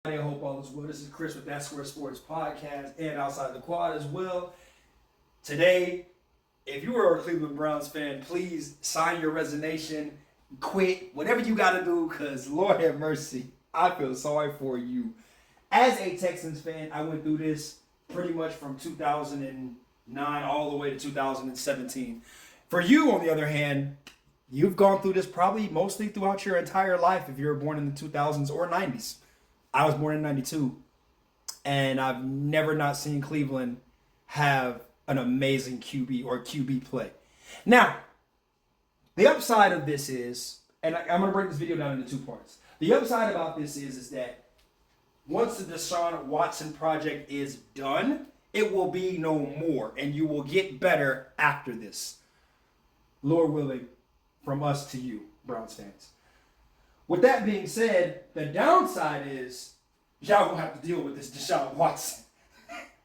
I hope all is well. This is Chris with That Square Sports Podcast and Outside the Quad as well. Today, if you are a Cleveland Browns fan, please sign your resignation, quit, whatever you got to do, because Lord have mercy, I feel sorry for you. As a Texans fan, I went through this pretty much from 2009 all the way to 2017. For you, on the other hand, you've gone through this probably mostly throughout your entire life if you were born in the 2000s or 90s. I was born in 92, and I've never not seen Cleveland have an amazing QB or QB play. Now, the upside of this is, and I'm going to break this video down into two parts. The upside about this is that once the Deshaun Watson project is done, it will be no more, and you will get better after this. Lord willing, from us to you, Browns fans. With that being said, the downside is y'all gonna have to deal with this Deshaun Watson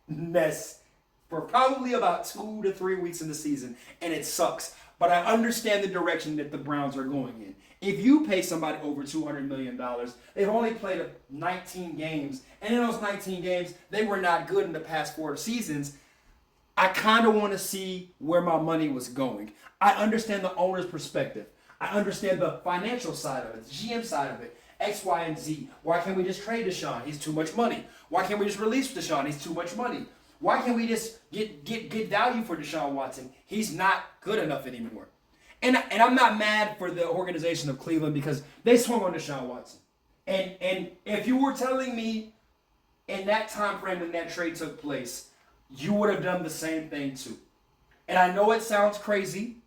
mess for probably about 2 to 3 weeks in the season, and it sucks. But I understand the direction that the Browns are going in. If you pay somebody over $200 million, they've only played 19 games, and in those 19 games, they were not good in the past 4 seasons. I kind of want to see where my money was going. I understand the owner's perspective. I understand the financial side of it, the GM side of it, X, Y, and Z. Why can't we just trade Deshaun? He's too much money. Why can't we just release Deshaun? He's too much money. Why can't we just get value for Deshaun Watson? He's not good enough anymore. And I'm not mad for the organization of Cleveland because they swung on Deshaun Watson. And if you were telling me in that time frame when that trade took place, you would have done the same thing too. And I know it sounds crazy,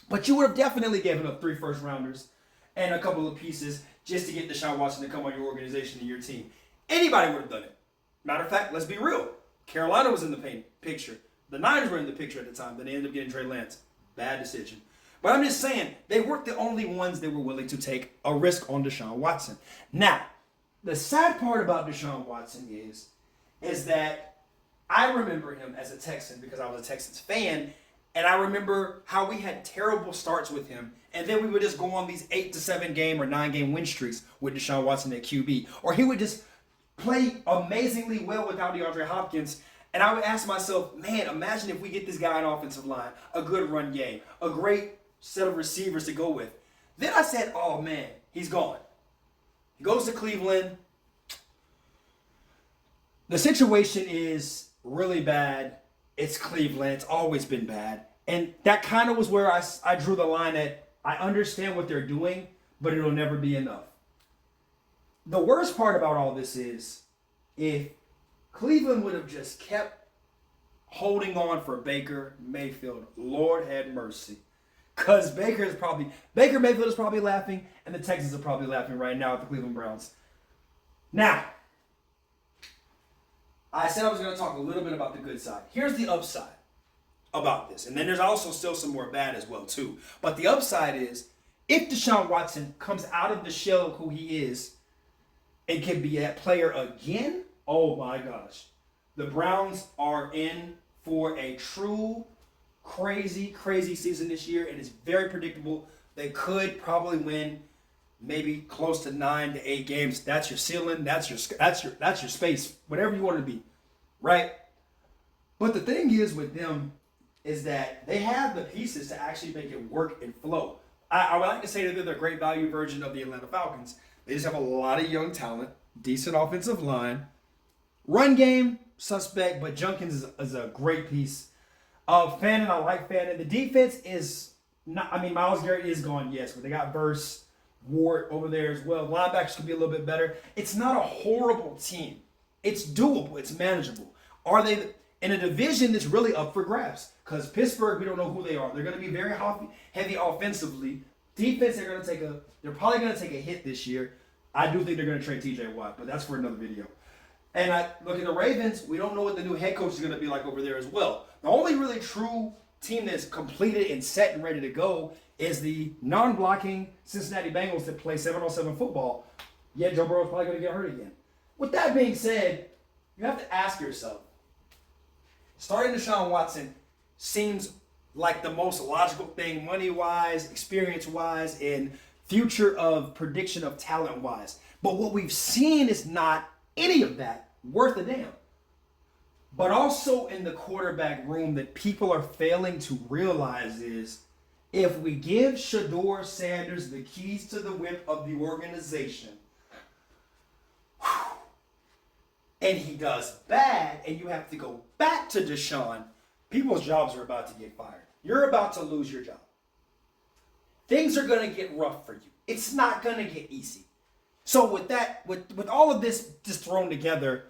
but you would have definitely given up 3 first-rounders and a couple of pieces just to get Deshaun Watson to come on your organization and your team. Anybody would have done it. Matter of fact, let's be real. Carolina was in the picture. The Niners were in the picture at the time. Then they ended up getting Trey Lance. Bad decision. But I'm just saying, they weren't the only ones that were willing to take a risk on Deshaun Watson. Now, the sad part about Deshaun Watson is that I remember him as a Texan because I was a Texans fan. And I remember how we had terrible starts with him. And then we would just go on these 8 to 7 game or 9 game win streaks with Deshaun Watson at QB. Or he would just play amazingly well without DeAndre Hopkins. And I would ask myself, man, imagine if we get this guy an offensive line, a good run game, a great set of receivers to go with. Then I said, oh man, he's gone. He goes to Cleveland. The situation is really bad. It's Cleveland. It's always been bad. And that kind of was where I drew the line at I understand what they're doing, but it'll never be enough. The worst part about all this is if Cleveland would have just kept holding on for Baker Mayfield, Lord had mercy. Because Baker Mayfield is probably laughing, and the Texans are probably laughing right now at the Cleveland Browns. Now, I said I was going to talk a little bit about the good side. Here's the upside about this. And then there's also still some more bad as well, too. But the upside is, if Deshaun Watson comes out of the shell of who he is and can be that player again, oh my gosh. The Browns are in for a true crazy season this year. It is very predictable. They could probably win maybe close to 9 to 8 games. That's your ceiling. That's your space. Whatever you want to be, right? But the thing is with them is that they have the pieces to actually make it work and flow. I would like to say that they're the great value version of the Atlanta Falcons. They just have a lot of young talent, decent offensive line, run game suspect, but Jenkins is a great piece. Fannin, I like Fannin. The defense is not. I mean, Myles Garrett is gone, yes, but they got Verse. Ward over there as well. Linebackers could be a little bit better. It's not a horrible team. It's doable. It's manageable. Are they in a division that's really up for grabs? Because Pittsburgh, we don't know who they are. They're going to be very heavy offensively. Defense, they're probably going to take a hit this year. I do think they're going to trade TJ Watt, but that's for another video. And I look at the Ravens. We don't know what the new head coach is going to be like over there as well. The only really true team that's completed and set and ready to go is the non-blocking Cincinnati Bengals that play 7-on-7 football. Yet Joe Burrow's probably going to get hurt again. With that being said, you have to ask yourself, starting Deshaun Watson seems like the most logical thing money-wise, experience-wise, and future of prediction of talent-wise. But what we've seen is not any of that worth a damn. But also in the quarterback room that people are failing to realize is if we give Shedeur Sanders the keys to the whip of the organization, and he does bad, and you have to go back to Deshaun, people's jobs are about to get fired. You're about to lose your job. Things are going to get rough for you. It's not going to get easy. So with that, with all of this just thrown together,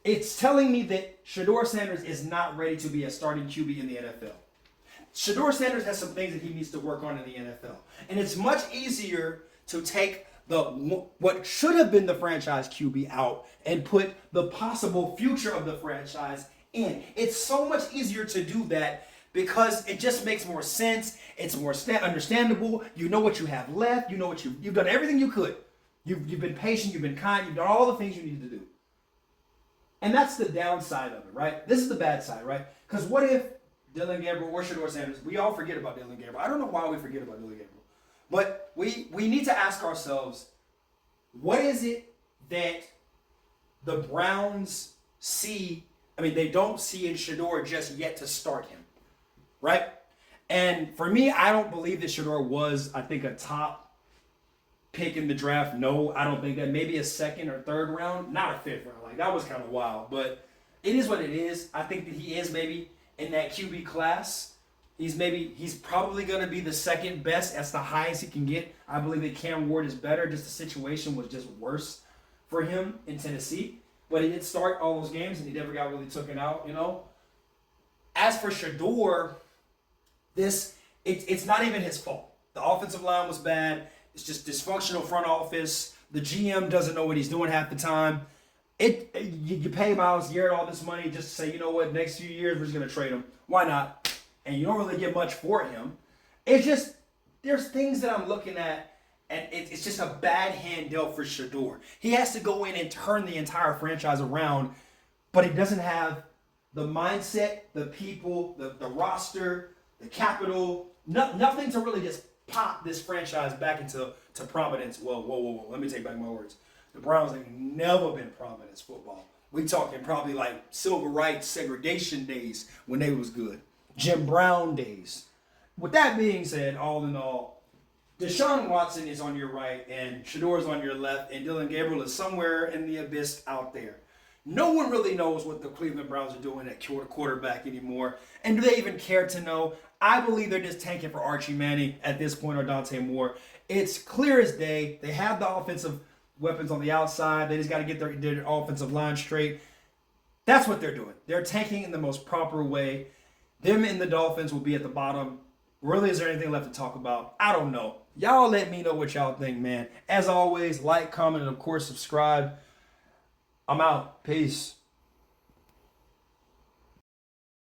it's telling me that Shedeur Sanders is not ready to be a starting QB in the NFL. Shedeur Sanders has some things that he needs to work on in the NFL. And it's much easier to take what should have been the franchise QB out and put the possible future of the franchise in. It's so much easier to do that because it just makes more sense. It's more understandable. You know what you have left. You know what you've done everything you could. You've been patient. You've been kind. You've done all the things you need to do. And that's the downside of it, right? This is the bad side, right? Because what if Dillon Gabriel or Shedeur Sanders, we all forget about Dillon Gabriel. I don't know why we forget about Dillon Gabriel. But we need to ask ourselves, what is it that the Browns see? I mean, they don't see in Shedeur just yet to start him, right? And for me, I don't believe that Shedeur was, I think, a top pick in the draft. No, I don't think that. Maybe a second or third round, not a fifth round. Like, that was kind of wild. But it is what it is. I think that he is maybe in that QB class. He's probably going to be the second best. That's the highest he can get. I believe that Cam Ward is better. Just the situation was just worse for him in Tennessee. But he did start all those games, and he never got really taken out, you know. As for Shedeur, it's not even his fault. The offensive line was bad. It's just dysfunctional front office. The GM doesn't know what he's doing half the time. You pay Myles Garrett all this money just to say, you know what, next few years we're just going to trade him. Why not? And you don't really get much for him. It's just, there's things that I'm looking at, and it's just a bad hand dealt for Shedeur. He has to go in and turn the entire franchise around, but he doesn't have the mindset, the people, the roster, the capital, nothing to really just pop this franchise back into prominence. Whoa. Let me take back my words. The Browns ain't never been prominence football. We talking probably like civil rights segregation days when they was good. Jim Brown days. With that being said, all in all, Deshaun Watson is on your right and Shedeur is on your left, and Dillon Gabriel is somewhere in the abyss out there. No one really knows what the Cleveland Browns are doing at quarterback anymore. And do they even care to know? I believe they're just tanking for Archie Manning at this point, or Dante Moore. It's clear as day. They have the offensive weapons on the outside. They just got to get their offensive line straight. That's what they're doing. They're tanking in the most proper way. Them and the Dolphins will be at the bottom. Really, is there anything left to talk about? I don't know. Y'all let me know what y'all think, man. As always, like, comment, and of course, subscribe. I'm out. Peace.